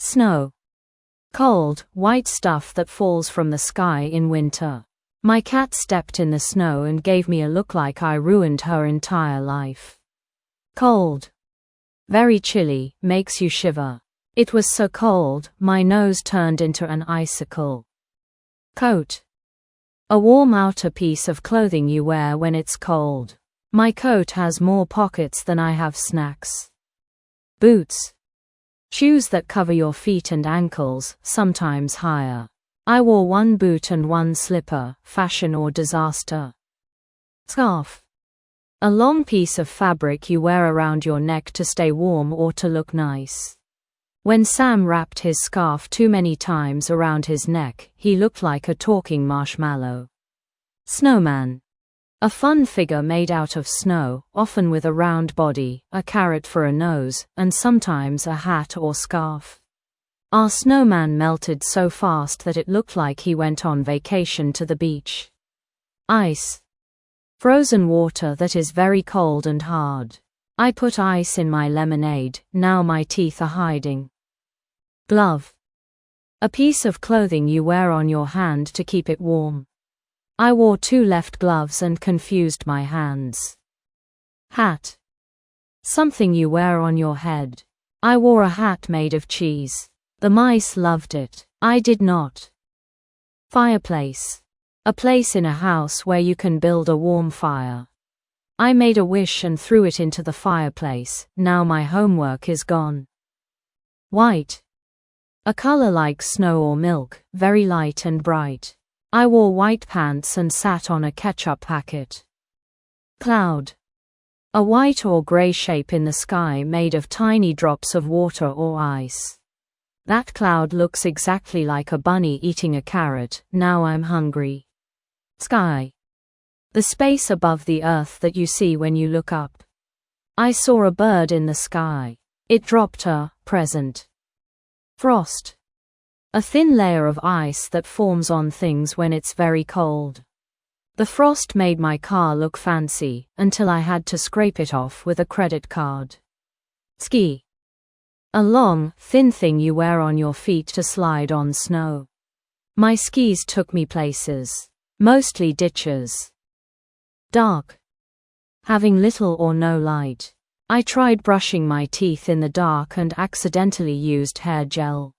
Snow. Cold, white stuff that falls from the sky in winter. My cat stepped in the snow and gave me a look like I ruined her entire life. Cold. Very chilly, makes you shiver. It was so cold, my nose turned into an icicle. Coat. A warm outer piece of clothing you wear when it's cold. My coat has more pockets than I have snacks. Boots. Shoes that cover your feet and ankles, sometimes higher. I wore one boot and one slipper, fashion or disaster. Scarf. A long piece of fabric you wear around your neck to stay warm or to look nice. When Sam wrapped his scarf too many times around his neck, he looked like a talking marshmallow. Snowman. A fun figure made out of snow, often with a round body, a carrot for a nose, and sometimes a hat or scarf. Our snowman melted so fast that it looked like he went on vacation to the beach. Ice. Frozen water that is very cold and hard. I put ice in my lemonade, now my teeth are hiding. Glove. A piece of clothing you wear on your hand to keep it warm. I wore 2 left gloves and confused my hands. Hat. Something you wear on your head. I wore a hat made of cheese. The mice loved it. I did not. Fireplace. A place in a house where you can build a warm fire. I made a wish and threw it into the fireplace, now my homework is gone. White. A color like snow or milk, very light and bright. I wore white pants and sat on a ketchup packet. Cloud. A white or gray shape in the sky made of tiny drops of water or ice. That cloud looks exactly like a bunny eating a carrot, now I'm hungry. Sky. The space above the earth that you see when you look up. I saw a bird in the sky. It dropped a present. Frost. A thin layer of ice that forms on things when it's very cold. The frost made my car look fancy, until I had to scrape it off with a credit card. Ski. A long, thin thing you wear on your feet to slide on snow. My skis took me places. Mostly ditches. Dark. Having little or no light. I tried brushing my teeth in the dark and accidentally used hair gel.